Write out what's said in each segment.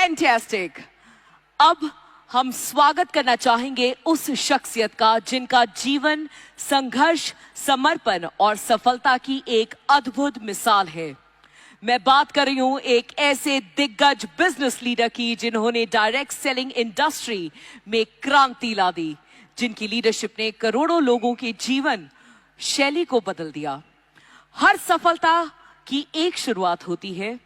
Fantastic. अब हम स्वागत करना चाहेंगे उस शख्सियत का जिनका जीवन संघर्ष, समर्पण और सफलता की एक अद्भुत मिसाल है। मैं बात कर रही हूं एक ऐसे दिग्गज बिजनेस लीडर की जिन्होंने डायरेक्ट सेलिंग इंडस्ट्री में क्रांति ला दी, जिनकी लीडरशिप ने करोड़ों लोगों के जीवन शैली को बदल दिया। हर सफलता की एक शुरुआत होती है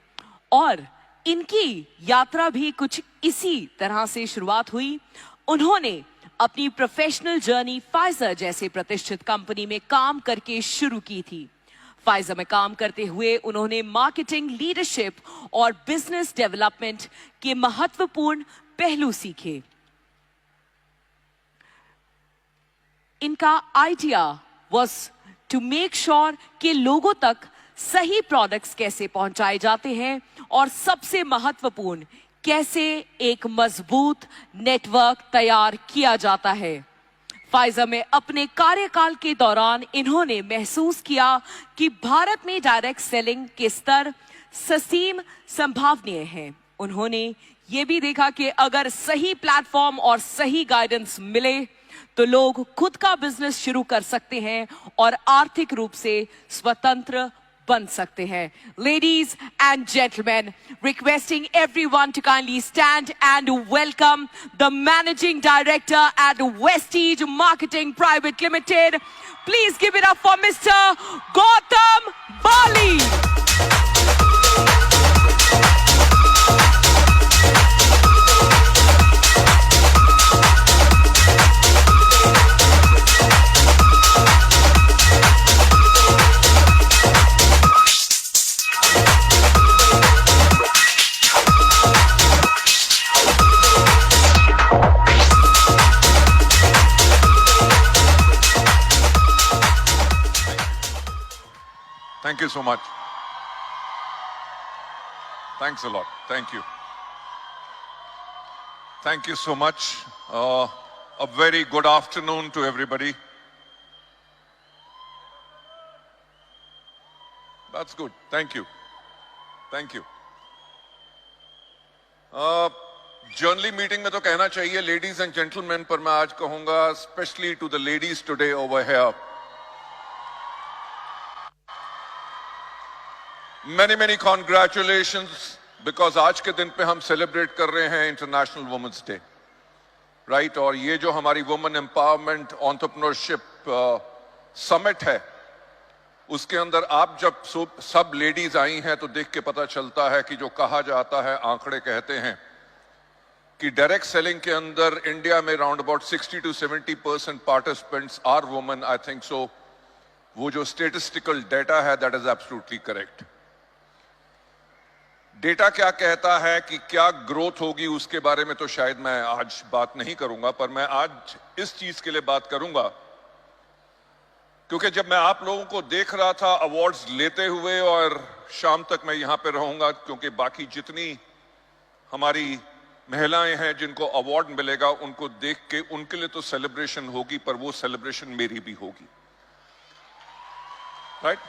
और इनकी यात्रा भी कुछ इसी तरह से शुरुआत हुई। उन्होंने अपनी प्रोफेशनल जर्नी फाइजर जैसे प्रतिष्ठित कंपनी में काम करके शुरू की थी। फाइजर में काम करते हुए उन्होंने मार्केटिंग, लीडरशिप और बिजनेस डेवलपमेंट के महत्वपूर्ण पहलू सीखे। इनका idea was to make sure कि लोगों तक सही प्रोडक्ट्स कैसे पहुंचाए जाते हैं और सबसे महत्वपूर्ण कैसे एक मजबूत नेटवर्क तैयार किया जाता है। फाइजर में अपने कार्यकाल के दौरान इन्होंने महसूस किया कि भारत में डायरेक्ट सेलिंग के स्तर ससीम संभावनीय हैं। उन्होंने ये भी देखा कि अगर सही प्लेटफॉर्म और सही गाइडेंस मिले तो लोग खुद का बिजनेस शुरू कर सकते हैं और आर्थिक रूप से स्वतंत्र बन सकते हैं। Ladies and gentlemen, requesting everyone to kindly stand and welcome the Managing Director at Vestige Marketing Private Limited. Please give it up for Mr. Gautam Bali. Thank you so much. Thanks a lot. Thank you. Thank you so much. A very good afternoon to everybody. That's good. Thank you. Thank you. Generally meeting में तो कहना चाहिए ladies and gentlemen, पर मैं आज कहूँगा especially to the ladies today over here. Many congratulations because आज के दिन पे हम सेलिब्रेट कर रहे हैं इंटरनेशनल वुमेन्स डे, राइट। और ये जो हमारी वुमेन एम्पावरमेंट एंटरप्रेन्योरशिप समिट है उसके अंदर आप जब सब लेडीज आई हैं तो देख के पता चलता है कि जो कहा जाता है, आंकड़े कहते हैं कि डायरेक्ट सेलिंग के अंदर इंडिया में round about 60 to 70% participants are women. I think so वो जो स्टेटिस्टिकल डेटा है that is absolutely correct. Data क्या कहता है कि क्या ग्रोथ होगी उसके बारे में तो शायद मैं आज बात नहीं करूंगा, पर मैं आज इस चीज के लिए बात करूंगा क्योंकि जब मैं आप लोगों को देख रहा था अवार्ड्स लेते हुए, और शाम तक मैं यहां पे रहूंगा क्योंकि बाकी जितनी हमारी महिलाएं हैं जिनको अवार्ड मिलेगा उनको देख के उनके लिए तो सेलिब्रेशन होगी, पर वो सेलिब्रेशन मेरी भी होगी, राइट।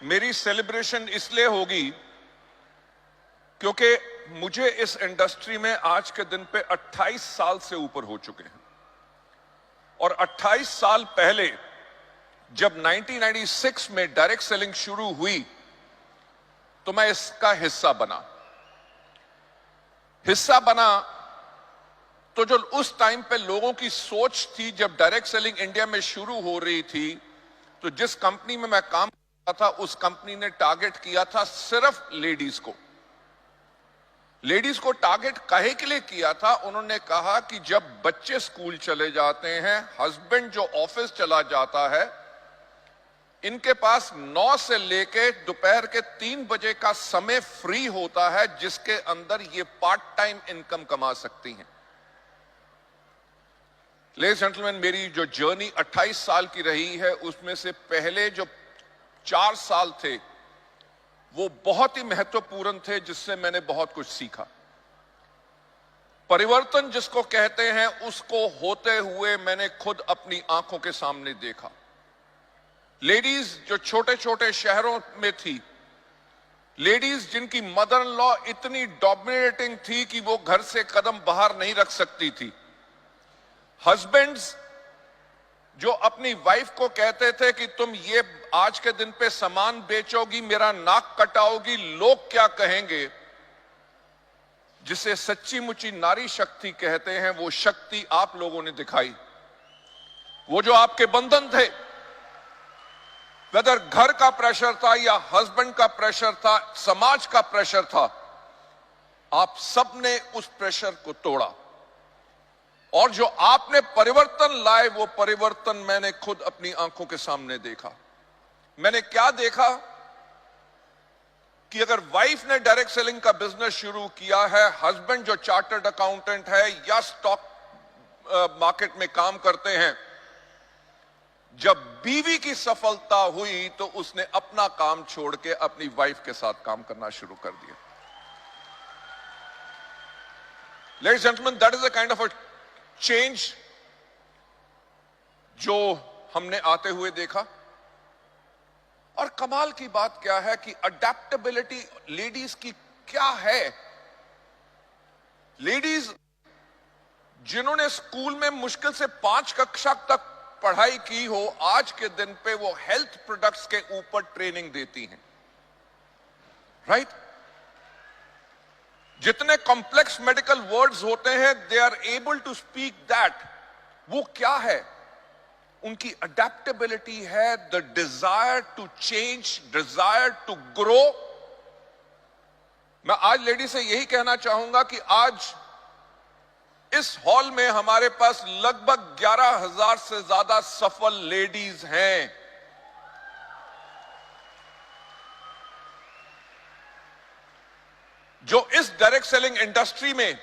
मेरी सेलिब्रेशन इसलिए होगी क्योंकि मुझे इस इंडस्ट्री में आज के दिन पे 28 साल से ऊपर हो चुके हैं, और 28 साल पहले जब 1996 में डायरेक्ट सेलिंग शुरू हुई तो मैं इसका हिस्सा बना। तो जो उस टाइम पे लोगों की सोच थी जब डायरेक्ट सेलिंग इंडिया में शुरू हो रही थी, तो जिस कंपनी में मैं काम था उस कंपनी ने टारगेट किया था सिर्फ लेडीज को। लेडीज को टारगेट काहे के लिए किया था? उन्होंने कहा कि जब बच्चे स्कूल चले जाते हैं, हस्बैंड जो ऑफिस चला जाता है, इनके पास 9 से लेके दोपहर के 3 बजे का समय फ्री होता है जिसके अंदर ये पार्ट टाइम इनकम कमा सकती हैं। लेडीज एंड जेंटलमैन, मेरी जो जर्नी 28 साल की रही है उसमें से पहले जो 4 साल थे वो बहुत ही महत्वपूर्ण थे, जिससे मैंने बहुत कुछ सीखा। परिवर्तन जिसको कहते हैं उसको होते हुए मैंने खुद अपनी आंखों के सामने देखा। लेडीज जो छोटे छोटे शहरों में थी लेडीज जिनकी मदर इन लॉ इतनी डोमिनेटिंग थी कि वो घर से कदम बाहर नहीं रख सकती थी, हस्बैंड्स जो अपनी वाइफ को कहते थे कि तुम ये आज के दिन पे सामान बेचोगी, मेरा नाक कटाओगी, लोग क्या कहेंगे, जिसे सच्ची मुच्ची नारी शक्ति कहते हैं, वो शक्ति आप लोगों ने दिखाई। वो जो आपके बंधन थे, वेदर घर का प्रेशर था या हस्बैंड का प्रेशर था, समाज का प्रेशर था, आप सबने उस प्रेशर को तोड़ा और जो आपने परिवर्तन लाए वो परिवर्तन मैंने खुद अपनी आंखों के सामने देखा। मैंने क्या देखा कि अगर वाइफ ने डायरेक्ट सेलिंग का बिजनेस शुरू किया है, हस्बैंड जो चार्टर्ड अकाउंटेंट है या स्टॉक मार्केट में काम करते हैं, जब बीवी की सफलता हुई तो उसने अपना काम छोड़ के अपनी वाइफ के साथ काम करना शुरू कर दिया। Ladies and gentleman, that is a kind of a change जो हमने आते हुए देखा। और कमाल की बात क्या है कि अडेप्टेबिलिटी लेडीज की क्या है। लेडीज जिन्होंने स्कूल में मुश्किल से 5 कक्षा तक पढ़ाई की हो, आज के दिन पे वो हेल्थ प्रोडक्ट्स के ऊपर ट्रेनिंग देती हैं, राइट? जितने कॉम्प्लेक्स मेडिकल वर्ड्स होते हैं, they are able to speak that. वो क्या है? उनकी अडेप्टेबिलिटी है, the desire to change, desire to grow. मैं आज लेडी से यही कहना चाहूंगा कि आज इस हॉल में हमारे पास लगभग 11,000 से ज्यादा सफल लेडीज हैं। जो इस डायरेक्ट सेलिंग इंडस्ट्री में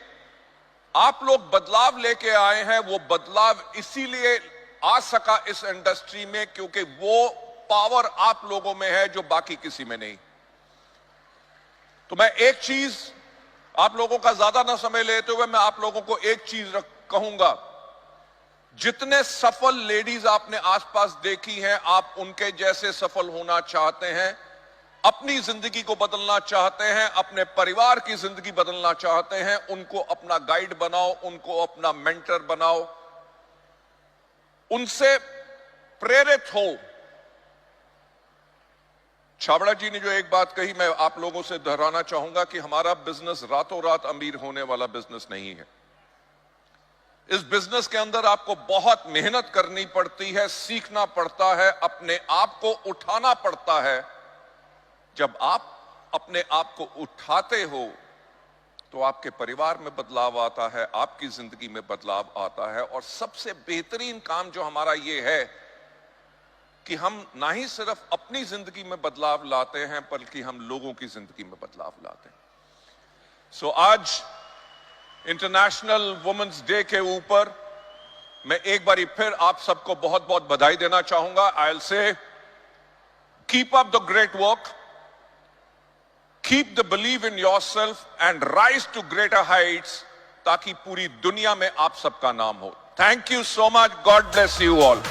आप लोग बदलाव लेके आए हैं, वो बदलाव इसीलिए आ सका इस इंडस्ट्री में क्योंकि वो पावर आप लोगों में है जो बाकी किसी में नहीं। तो मैं एक चीज आप लोगों का ज्यादा ना समय लेते हुए मैं आप लोगों को एक चीज कहूंगा, जितने सफल लेडीज आपने आसपास देखी हैं, आप उनके जैसे सफल होना चाहते हैं, अपनी जिंदगी को बदलना चाहते हैं, अपने परिवार की जिंदगी बदलना चाहते हैं, उनको अपना गाइड बनाओ, उनको अपना मेंटर बनाओ, उनसे प्रेरित हो। छाबड़ा जी ने जो एक बात कही, मैं आप लोगों से दोहराना चाहूंगा कि हमारा बिजनेस रातों रात अमीर होने वाला बिजनेस नहीं है। इस बिजनेस के अंदर आपको बहुत मेहनत करनी पड़ती है, सीखना पड़ता है, अपने आप को उठाना पड़ता है। जब आप अपने आप को उठाते हो तो आपके परिवार में बदलाव आता है, आपकी जिंदगी में बदलाव आता है। और सबसे बेहतरीन काम जो हमारा ये है कि हम ना ही सिर्फ अपनी जिंदगी में बदलाव लाते हैं बल्कि हम लोगों की जिंदगी में बदलाव लाते हैं। सो आज इंटरनेशनल वुमेन्स डे के ऊपर मैं एक बारी फिर आप सबको बहुत बहुत बधाई देना चाहूंगा। I will say keep up the great work, keep the believe in yourself and rise to greater heights, ताकि पूरी दुनिया में आप सबका नाम हो। Thank you so much. God bless you all.